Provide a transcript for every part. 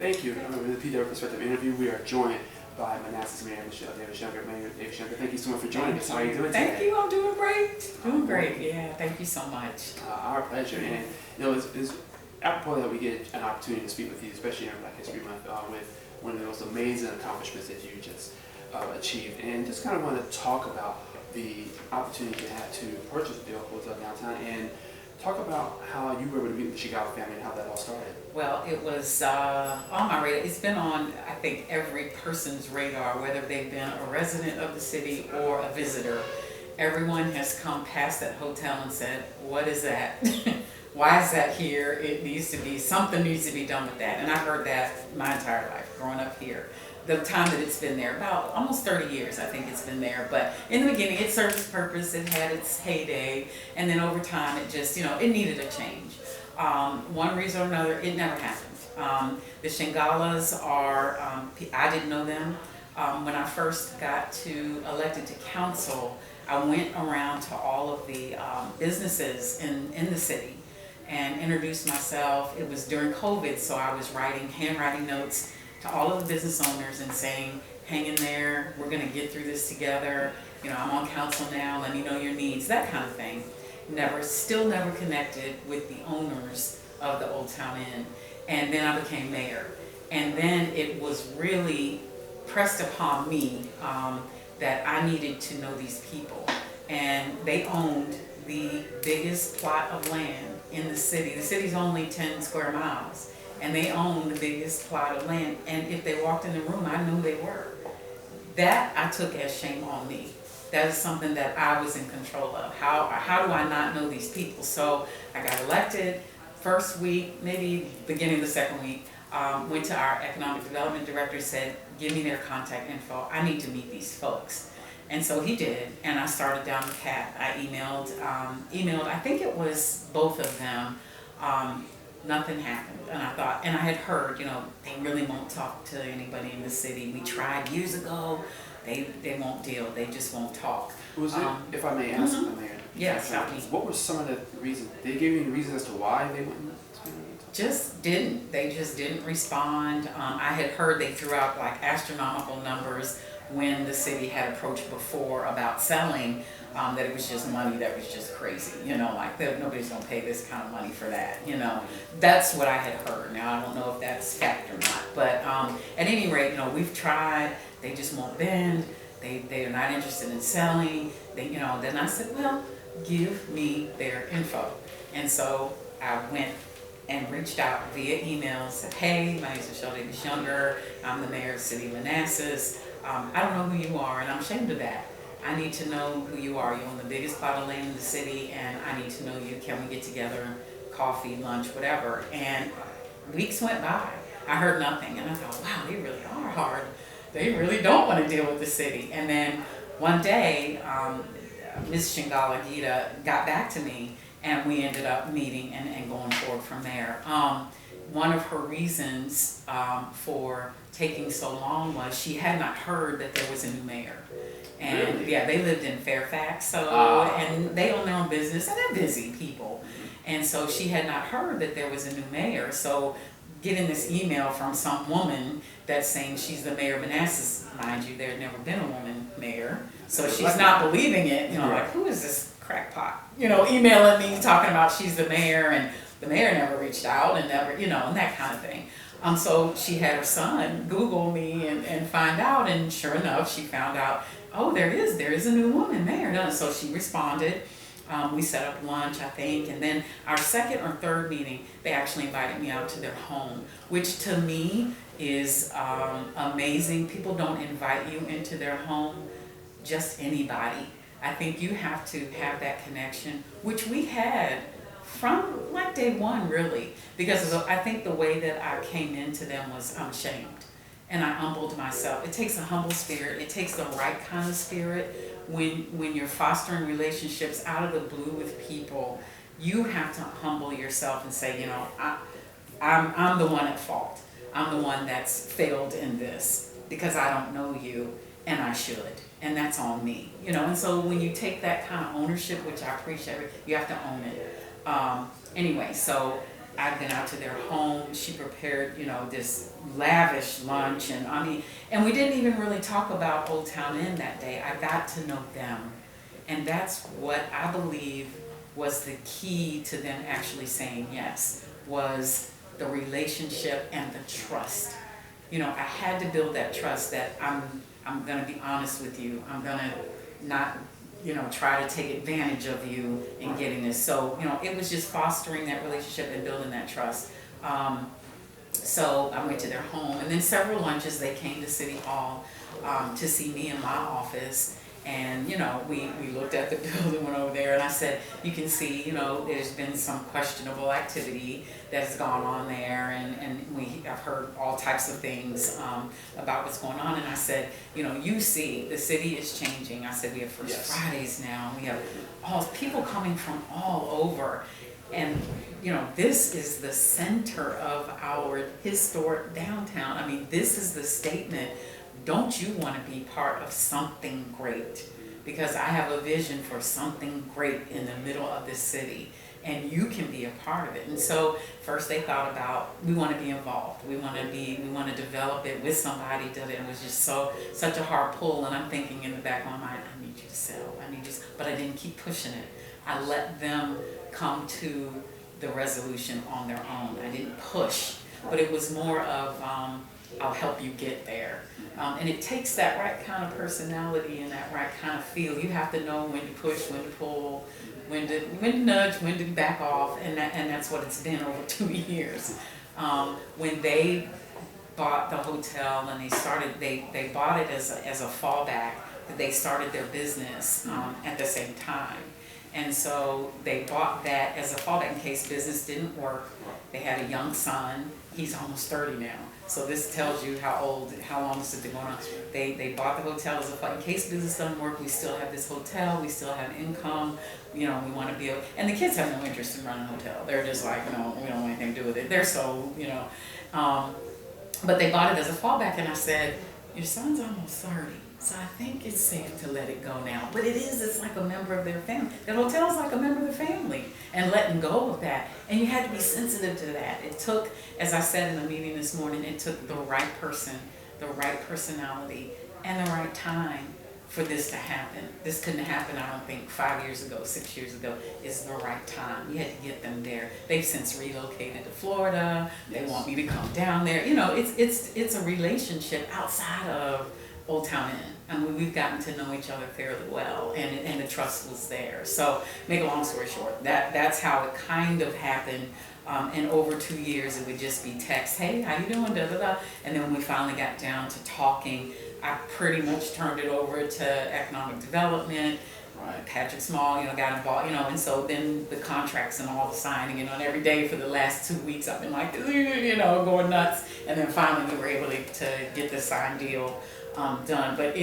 Thank you. With the PW Perspective interview, we are joined by Manassas Mayor Michelle Davis-Younger. Mayor Davis-Younger, thank you so much for joining us. How are you doing today? Thank you. I'm doing great. Doing great. Yeah. Thank you so much. Our pleasure. And it's apropos that we get an opportunity to speak with you, especially in Black History Month, with one of the most amazing accomplishments that you just achieved. And just kind of want to talk about the opportunity you had to purchase the hotel downtown and talk about how you were able to meet with the Chicago family and how that all started. Well, it was on my radar. It's been on, I think, every person's radar, whether they've been a resident of the city or a visitor. Everyone has come past that hotel and said, "What is that? Why is that here? It needs to be, something needs to be done with that." And I've heard that my entire life, growing up here. The time that it's been there, about almost 30 years, I think it's been there. But in the beginning, it served its purpose. It had its heyday. And then over time, it just, it needed a change. One reason or another, it never happened. The Shingalas are, I didn't know them. When I first got elected to council, I went around to all of the businesses in the city and introduced myself. It was during COVID, so I was handwriting notes to all of the business owners and saying, "Hang in there, we're gonna get through this together. I'm on council now, let me know your needs," that kind of thing. Still never connected with the owners of the Old Towne Inn. And then I became mayor. And then it was really pressed upon me that I needed to know these people. And they owned the biggest plot of land in the city. The city's only 10 square miles. And they owned the biggest plot of land. And if they walked in the room, I knew they were. That I took as shame on me. That is something that I was in control of. How do I not know these people? So I got elected. First week, maybe beginning of the second week, went to our economic development director, said, "Give me their contact info. I need to meet these folks." And so he did, and I started down the path. I emailed, I think it was both of them. Nothing happened, and I thought, and I had heard, they really won't talk to anybody in the city. We tried years ago. They won't deal. They just won't talk. Was it, if I may ask, Mayor? Yes. What were some of the reasons? They gave you any reasons as to why they wouldn't? They just didn't respond. I had heard they threw out like astronomical numbers when the city had approached before about selling, that it was just money that was just crazy, like nobody's gonna pay this kind of money for that, That's what I had heard. Now, I don't know if that's fact or not, but at any rate, we've tried, they just won't bend, they are not interested in selling, then I said, well, give me their info. And so I went and reached out via email, said, "Hey, my name is Michelle Davis-Younger, I'm the mayor of the city of Manassas. I don't know who you are, and I'm ashamed of that. I need to know who you are. You own the biggest plot of land in the city, and I need to know you. Can we get together, coffee, lunch, whatever?" And weeks went by. I heard nothing, and I thought, wow, they really are hard. They really don't want to deal with the city. And then one day, Ms. Shingala Gita got back to me, and we ended up meeting and going forward from there. One of her reasons for taking so long was she had not heard that there was a new mayor. And really? Yeah, they lived in Fairfax, and they own their own business, and they're busy people. And so she had not heard that there was a new mayor. So getting this email from some woman that's saying she's the mayor of Manassas, mind you, there had never been a woman mayor. So she's not believing it, like, who is this crackpot? Emailing me, talking about she's the mayor, and the mayor never reached out and never, and that kind of thing. So she had her son Google me and find out, and sure enough, she found out, oh, there is a new woman mayor. So she responded. We set up lunch, I think, and then our second or third meeting, they actually invited me out to their home, which to me is amazing. People don't invite you into their home, just anybody. I think you have to have that connection, which we had from like day one, really, because I think the way that I came into them was unashamed, and I humbled myself. It takes a humble spirit. It takes the right kind of spirit. When you're fostering relationships out of the blue with people, you have to humble yourself and say, I'm the one at fault. I'm the one that's failed in this because I don't know you, and I should, and that's on me. And so when you take that kind of ownership, which I appreciate, you have to own it. Anyway, so I've been out to their home. She prepared, this lavish lunch, and and we didn't even really talk about Old Towne Inn that day. I got to know them, and that's what I believe was the key to them actually saying yes, was the relationship and the trust. I had to build that trust that I'm gonna be honest with you. I'm gonna not, try to take advantage of you in getting this. So, it was just fostering that relationship and building that trust. So I went to their home, and then several lunches they came to City Hall to see me in my office. And, we looked at the building, went over there, and I said, you can see, there's been some questionable activity that's gone on there, and I've heard all types of things about what's going on. And I said, you see, the city is changing. I said, we have First Fridays now, and we have all people coming from all over. And, this is the center of our historic downtown. I mean, this is the statement. Don't you want to be part of something great? Because I have a vision for something great in the middle of this city, and you can be a part of it. And so first they thought about, we want to be involved. We want to develop it with somebody. It was just such a hard pull. And I'm thinking in the back of my mind, I need you to sell. But I didn't keep pushing it. I let them come to the resolution on their own. I didn't push, but it was more of, I'll help you get there. And it takes that right kind of personality and that right kind of feel. You have to know when to push, when to pull, when to nudge, when to back off, and that's what it's been over 2 years. When they bought the hotel and they bought it as a fallback, that they started their business at the same time. And so they bought that as a fallback in case business didn't work. They had a young son. He's almost 30 now. So this tells you how long this has been going on. They bought the hotel as a fallback. In case business doesn't work, we still have this hotel. We still have income. We want to be able, and the kids have no interest in running a hotel. They're just like, we don't want anything to do with it. They're so, but they bought it as a fallback, and I said, your son's almost 30. So I think it's safe to let it go now. But it's like a member of their family. The hotel's like a member of the family, and letting go of that. And you had to be sensitive to that. It took, as I said in the meeting this morning, it took the right person, the right personality, and the right time for this to happen. This couldn't happen, I don't think, 5 years ago, 6 years ago. It's the right time. You had to get them there. They've since relocated to Florida. They want me to come down there. It's a relationship outside of Old Towne Inn. I mean, we've gotten to know each other fairly well, and the trust was there. So, make a long story short, that's how it kind of happened. And over 2 years, it would just be text, hey, how you doing, da da da. And then when we finally got down to talking, I pretty much turned it over to economic development. Patrick Small, got involved, and so then the contracts and all the signing, and every day for the last 2 weeks, I've been like, going nuts. And then finally, we were able to get the signed deal done. But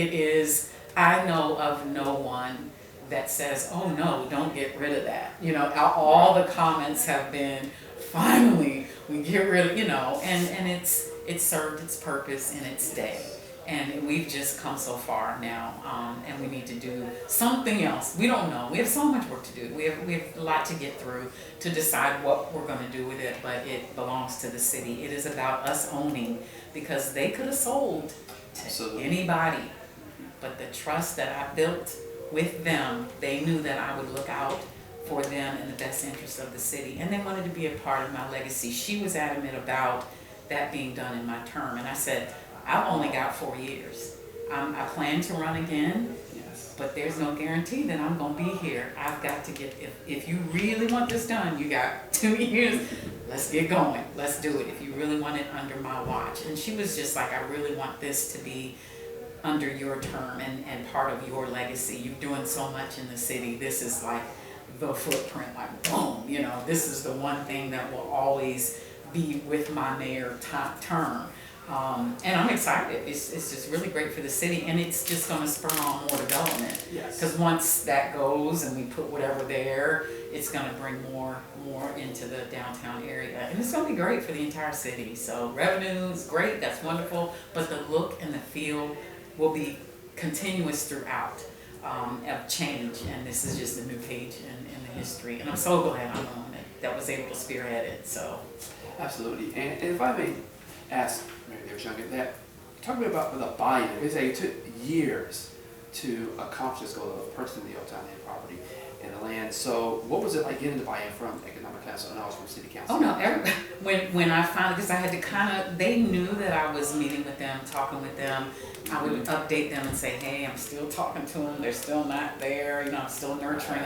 I know of no one that says, oh no, don't get rid of that. All the comments have been, finally, we get rid of, and it's served its purpose in its day. And we've just come so far now, and we need to do something else. We don't know. We have so much work to do. We have a lot to get through to decide what we're going to do with it, but it belongs to the city. It is about us owning, because they could have sold to anybody, but the trust that I built with them, they knew that I would look out for them in the best interest of the city, and they wanted to be a part of my legacy. She was adamant about that being done in my term, and I said, I've only got 4 years. I plan to run again, but there's no guarantee that I'm going to be here. I've got to get, if you really want this done, you got 2 years, let's get going. Let's do it if you really want it under my watch. And she was just like, I really want this to be under your term and part of your legacy. You're doing so much in the city. This is like the footprint, like boom, this is the one thing that will always be with my mayor term. And I'm excited. It's just really great for the city, and it's just going to spur on more development. Because once that goes and we put whatever there, it's going to bring more into the downtown area, and it's going to be great for the entire city. So revenue is great. That's wonderful. But the look and the feel will be continuous throughout. of change, and this is just a new page in the history. And I'm so glad I'm on it, that was able to spearhead it. So, absolutely. And if I may ask Mayor Davis-Younger, that talk to me about the buy-in. They say it took years to accomplish this goal of purchasing the Old Towne Inn property and the land. So what was it like getting the buy-in from Economic Council and also from City Council? oh no, when I finally, because I had to kind of, they knew that I was meeting with them, talking with them. I would update them and say, hey, I'm still talking to them. They're still not there. You know, I'm still nurturing.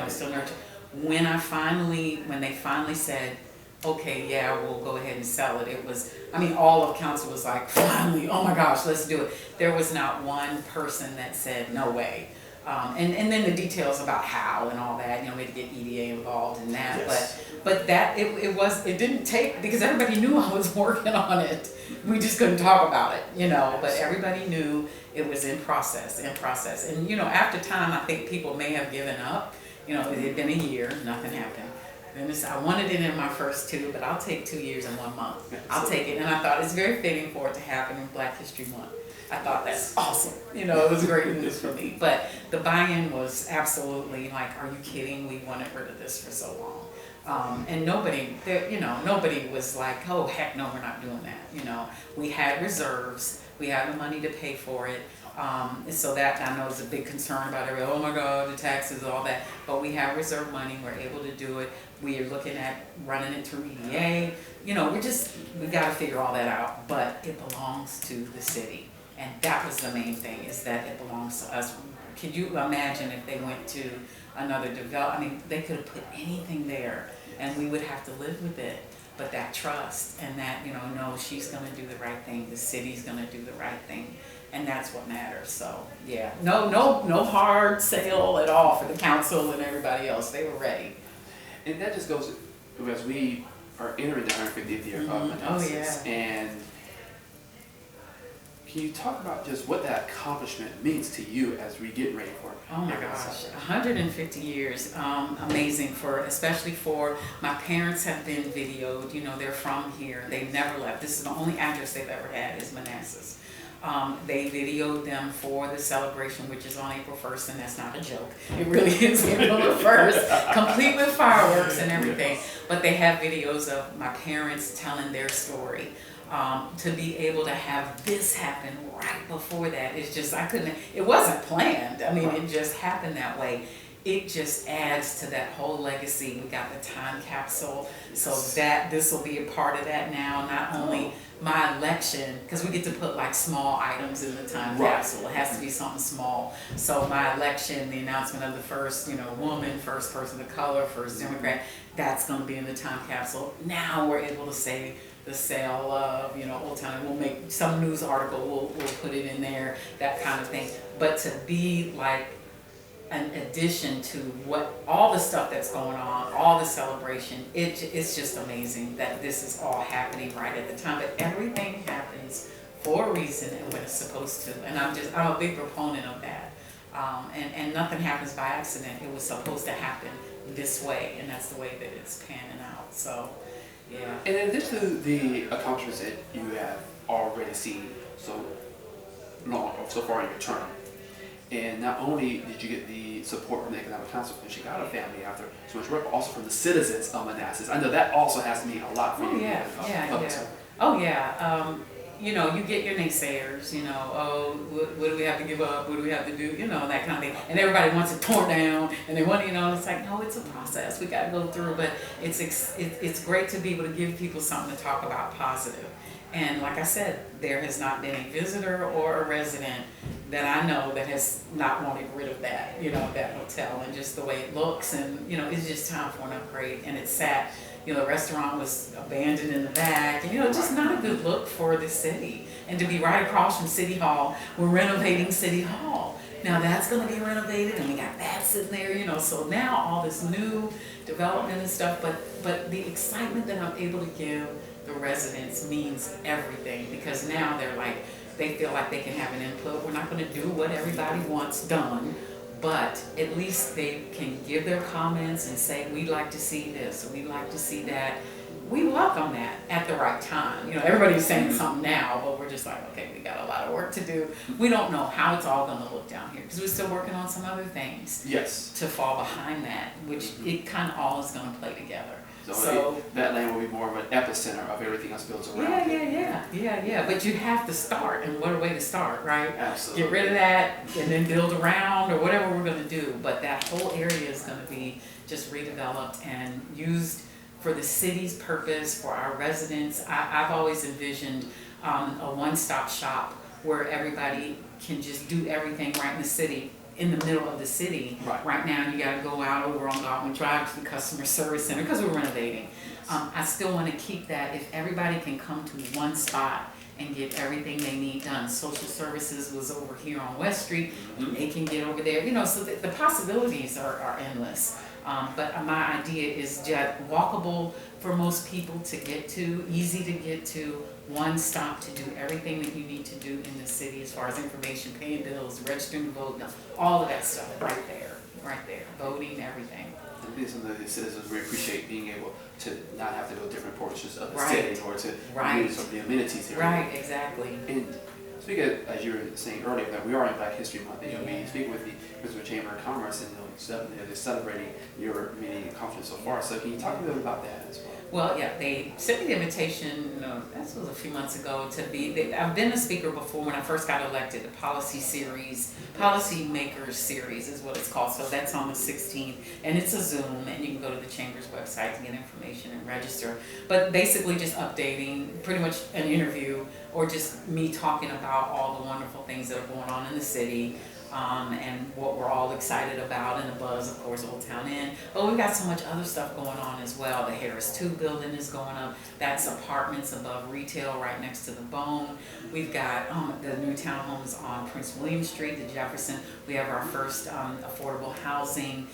When they finally said, okay, yeah, we'll go ahead and sell it. It was, I mean, all of council was like, finally, oh my gosh, let's do it. There was not one person that said, no way. And then the details about how and all that, you know, we had to get EDA involved in that. Yes. But that, it didn't take, because everybody knew I was working on it. We just couldn't talk about it, you know, but everybody knew it was in process. And, you know, after time, I think people may have given up. You know, it had been a year, nothing happened. And I wanted it in my first 2, but I'll take 2 years and 1 month. I'll take it. And I thought it's very fitting for it to happen in Black History Month. I thought that's awesome. You know, it was great news for me. But the buy-in was absolutely like, are you kidding? We wanted rid of this for so long. And nobody was like, oh, heck no, we're not doing that. You know, we had reserves. We had the money to pay for it. So that I know is a big concern about everybody. Oh my God, the taxes, all that. But we have reserve money. We're able to do it. We are looking at running it through EDA. You know, we got to figure all that out. But it belongs to the city, and that was the main thing, is that it belongs to us. Could you imagine if they went to another develop? I mean, they could have put anything there, and we would have to live with it. But that trust and that, you know, no, she's going to do the right thing. The city's going to do the right thing. And that's what matters. So yeah, no hard sale at all for the council and everybody else. They were ready. And that just goes, because we are entering the 150th year of Manassas. Oh yeah. And can you talk about just what that accomplishment means to you as we get ready for? Oh my gosh, 150 years, amazing especially for, my parents have been videoed, you know, they're from here, they never left. This is the only address they've ever had is Manassas. They videoed them for the celebration, which is on April 1st, and that's not a joke. It really is April 1st, complete with fireworks and everything. But they have videos of my parents telling their story. To be able to have this happen right before that, it's just, it wasn't planned. I mean, it just happened that way. It just adds to that whole legacy. We got the time capsule, so that this will be a part of that now. Not only my election, because we get to put like small items in the time capsule. It has to be something small. So my election, the announcement of the first, you know, woman, first person of color, first Democrat, that's going to be in the time capsule. Now we're able to say the sale of, you know, Old Towne Inn. We'll make some news article, we'll put it in there, that kind of thing. But to be like an addition to what all the stuff that's going on, all the celebration, it's just amazing that this is all happening right at the time. But everything happens for a reason and when it's supposed to. And I'm a big proponent of that. And nothing happens by accident. It was supposed to happen this way, and that's the way that it's panning out. So, yeah. And in addition to the accomplishments that you have already seen so far in your term, and not only did you get the support from the Economic Council because you got a family after so much work, but also from the citizens of Manassas. I know that also has to mean a lot for you. Oh yeah. You know, you get your naysayers, you know, oh, what do we have to give up? What do we have to do? You know, that kind of thing. And everybody wants it torn down, and they want, you know, it's like, no, it's a process. We got to go through, but it's great to be able to give people something to talk about positive. And like I said, there has not been a visitor or a resident that I know that has not wanted rid of that, you know, that hotel and just the way it looks. And, you know, it's just time for an upgrade. And it's sat, you know, the restaurant was abandoned in the back. And, you know, just not a good look for the city. And to be right across from City Hall, we're renovating City Hall. Now that's going to be renovated, and we got that sitting there, you know. So now all this new development and stuff, but the excitement that I'm able to give the residents means everything, because now they feel like they can have an input. We're not going to do what everybody wants done, but at least they can give their comments and say, we'd like to see this, or we'd like to see that. we welcome that at the right time. You know, everybody's saying something now, but we're just like, okay, we got a lot of work to do. We don't know how it's all going to look down here because we're still working on some other things. Yes. To fall behind that, which it kind of all is going to play together. So that land will be more of an epicenter of everything else built around it. Yeah. But you have to start, and what a way to start, right? Absolutely. Get rid of that, and then build around, or whatever we're going to do. But that whole area is going to be just redeveloped and used for the city's purpose, for our residents. I've always envisioned a one-stop shop where everybody can just do everything right in the city. In the middle of the city. Right now you got to go out over on Godwin Drive to the customer service center because we're renovating. I still want to keep that. If everybody can come to one spot and get everything they need done. Social services was over here on West Street. They can get over there. You know, so the possibilities are endless. But my idea is just walkable for most people to get to, easy to get to, one stop to do everything that you need to do in the city as far as information, paying bills, registering to vote, all of that stuff right there, voting, everything. I think some of the citizens really appreciate being able to not have to go different portions of the city or to use some of the amenities here. Right, exactly. And speaking of, as you were saying earlier, that we are in Black History Month, and you'll be speaking with the Christopher Chamber of Commerce, and they're celebrating your meeting and conference so far. So can you talk a little bit about that as well? Well, yeah, they sent me the invitation, that was a few months ago, to be, I've been a speaker before when I first got elected, the policy makers series is what it's called. So that's on the 16th, and it's a Zoom, and you can go to the Chamber's website to get information and register. But basically just updating, pretty much an interview, or just me talking about all the wonderful things that are going on in the city. And what we're all excited about, and the buzz, of course, Old Towne Inn. But we've got so much other stuff going on as well. The Harris 2 building is going up. That's apartments above retail right next to the Bone. We've got the new townhomes on Prince William Street, the Jefferson. We have our first affordable housing,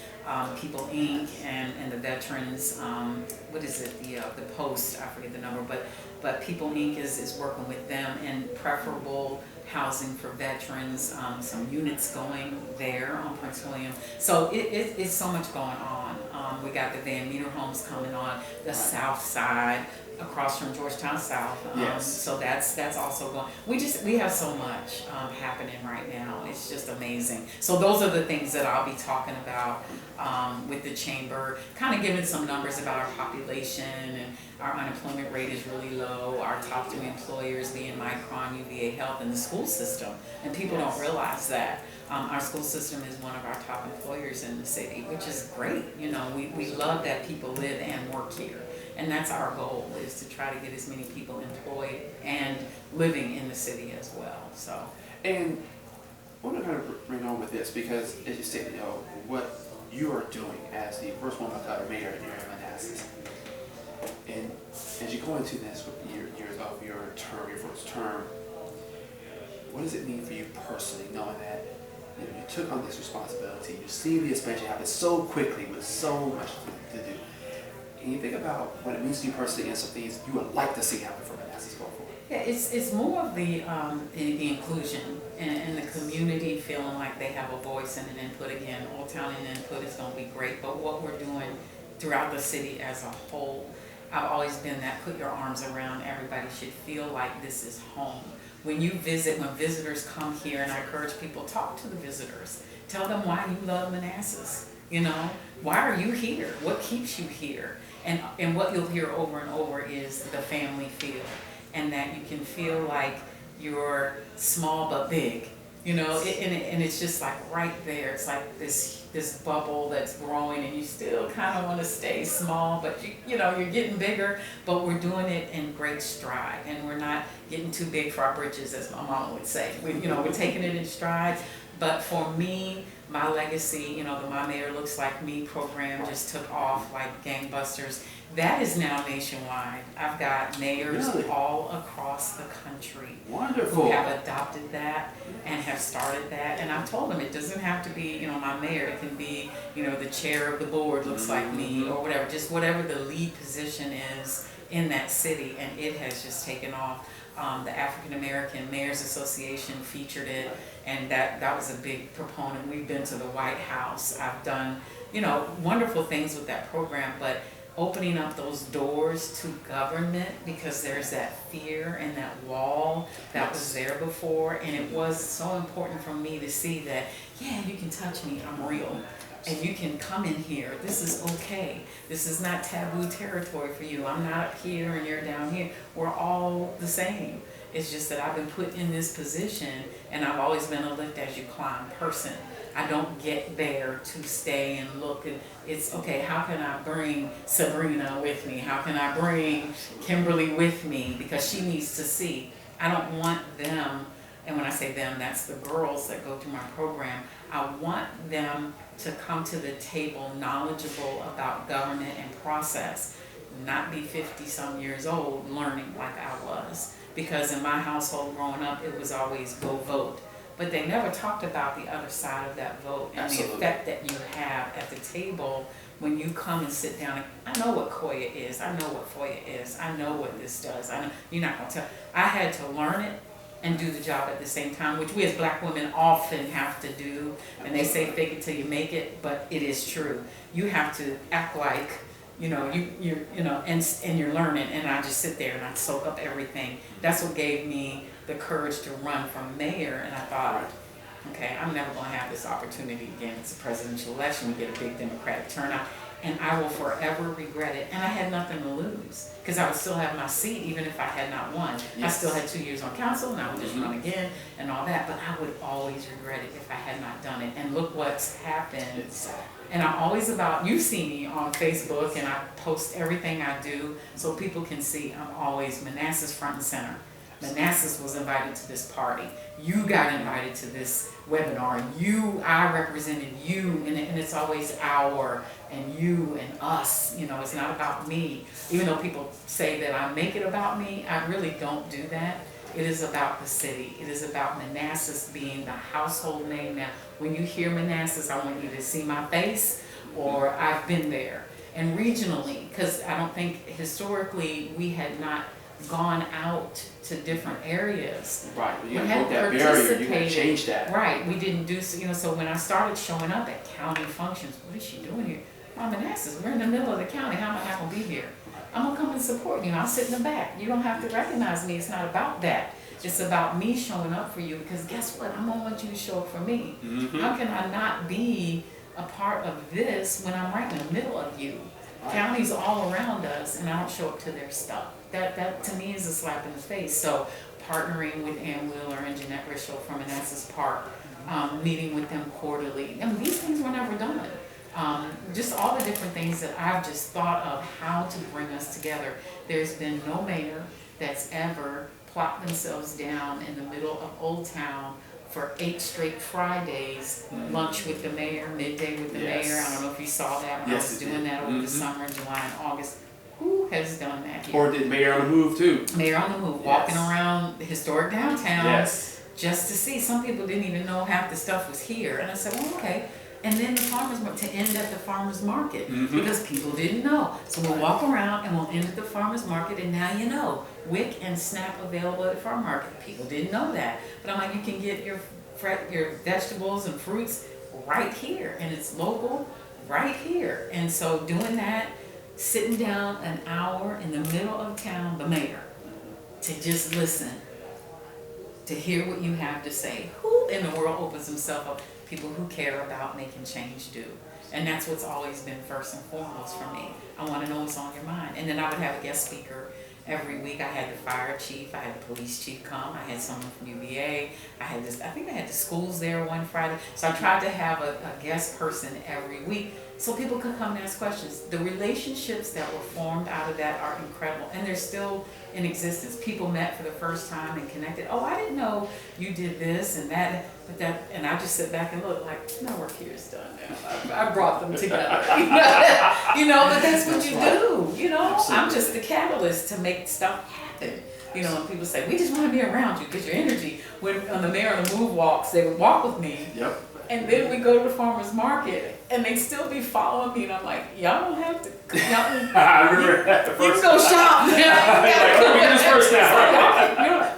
People Inc. and the veterans, what is it, the Post, I forget the number, but People Inc. is working with them, and preferable housing for veterans, some units going there on Prince William. So it's so much going on. We got the Van Meter homes coming on, the south side, across from Georgetown South. So that's also going. We have so much happening right now. It's just amazing. So those are the things that I'll be talking about with the chamber, kind of giving some numbers about our population, and our unemployment rate is really low. Our top 3 employers being Micron, UVA Health, and the school system. And people don't realize that. Our school system is one of our top employers in the city, which is great. You know, we love that people live and work here. And that's our goal, is to try to get as many people employed and living in the city as well. So. And I want to kind of bring on with this, because as you said, what you are doing as the first woman of color mayor here in Manassas. And as you go into this years of your term, your first term, what does it mean for you personally, knowing that you took on this responsibility, you see the expansion happen so quickly with so much to do, and you think about what it means to you personally and some things you would like to see happen for Manassas going forward? Yeah, it's more of the inclusion and the community feeling like they have a voice and an input. Again, Old Towne Inn input is going to be great, but what we're doing throughout the city as a whole, I've always been that put your arms around everybody should feel like this is home. When you visit, when visitors come here, and I encourage people, talk to the visitors. Tell them why you love Manassas. You know, why are you here? What keeps you here? And what you'll hear over and over is the family feel, and that you can feel like you're small but big. You know, and it's just like right there. It's like this bubble that's growing, and you still kind of want to stay small, but you're getting bigger. But we're doing it in great stride, and we're not getting too big for our britches, as my mama would say. We're taking it in stride. But for me, my legacy, the My Mayor Looks Like Me program just took off like gangbusters. That is now nationwide. I've got mayors all across the country who have adopted that and have started that. And I've told them it doesn't have to be, my mayor. It can be, the chair of the board looks like me, or whatever. Just whatever the lead position is in that city. And it has just taken off. The African American Mayors Association featured it, and that was a big proponent. We've been to the White House. I've done, wonderful things with that program, but opening up those doors to government, because there's that fear and that wall that was there before. And it was so important for me to see that, yeah, you can touch me, I'm real. And you can come in here. This is okay. This is not taboo territory for you. I'm not up here and you're down here. We're all the same. It's just that I've been put in this position, and I've always been a lift as you climb person. I don't get there to stay and look. It's okay, how can I bring Sabrina with me? How can I bring Kimberly with me? Because she needs to see. I don't want them, and when I say them, that's the girls that go through my program. I want them to come to the table knowledgeable about government and process, not be 50-some years old learning like I was. Because in my household growing up, it was always go vote. But they never talked about the other side of that vote and the effect that you have at the table when you come and sit down. I know what COIA is. I know what FOIA is. I know what this does. I know you're not going to tell. I had to learn it and do the job at the same time, which we as black women often have to do. And they say fake it till you make it, but it is true. You have to act like, you know, and you're learning. And I just sit there and I soak up everything. That's what gave me the courage to run for mayor. And I thought, okay, I'm never going to have this opportunity again. It's a presidential election. We get a big Democratic turnout. And I will forever regret it. And I had nothing to lose, because I would still have my seat even if I had not won. Yes. I still had 2 years on council, and I would just run again and all that. But I would always regret it if I had not done it. And look what's happened. And I'm always about, you see me on Facebook, and I post everything I do so people can see I'm always Manassas front and center. Manassas was invited to this party. You got invited to this webinar. I represented you, and it's always our and you and us. You know, it's not about me. Even though people say that I make it about me, I really don't do that. It is about the city. It is about Manassas being the household name now. When you hear Manassas, I want you to see my face or I've been there. And regionally, because I don't think historically we had not gone out to different areas. Right, you had that barrier, you had to change that. Right, we didn't do, so when I started showing up at county functions, what is she doing here? I'm Manassas, we're in the middle of the county, how am I not going to be here? I'm going to come and support you, I'll sit in the back. You don't have to recognize me, it's not about that. It's about me showing up for you, because guess what, I'm going to want you to show up for me. How can I not be a part of this when I'm right in the middle of you? Counties all around us, and I don't show up to their stuff. That to me is a slap in the face. So partnering with Ann Wheeler and Jeanette Rischel from Manassas Park, meeting with them quarterly. I mean, these things were never done. Just all the different things that I've just thought of how to bring us together. There's been no mayor that's ever plopped themselves down in the middle of Old Town for 8 straight Fridays, lunch with the mayor, midday with the mayor. I don't know if you saw that when I was doing that over the summer, July and August. Who has done that here? Or did Mayor on the Move too? Mayor on the Move, walking around the historic downtown just to see. Some people didn't even know half the stuff was here. And I said, well, okay. And then the farmers market, to end at the farmers market, because people didn't know. So we'll walk around and we'll end at the farmers market, and now you know, WIC and SNAP available at the farm market. People didn't know that. But I'm like, you can get your vegetables and fruits right here, and it's local right here. And so doing that, sitting down an hour in the middle of town, the mayor, to just listen, to hear what you have to say. Who in the world opens himself up? People who care about making change do. And that's what's always been first and foremost for me. I want to know what's on your mind. And then I would have a guest speaker every week. I had the fire chief, I had the police chief come, I had someone from UVA, I think I had the schools there one Friday. So I tried to have a guest person every week so people could come and ask questions. The relationships that were formed out of that are incredible, and they're still in existence. People met for the first time and connected. Oh, I didn't know you did this and that, and I just sit back and look like, my work here is done now. I brought them together. But that's what you do. I'm just the catalyst to make stuff happen. And people say, we just want to be around you because your energy. When on the Mayor on the Move walks, they would walk with me. Yep. And then we go to the farmer's market, and they still be following me, and I'm like, y'all don't have to. I remember that the first. You can go shop. Let me do this first now.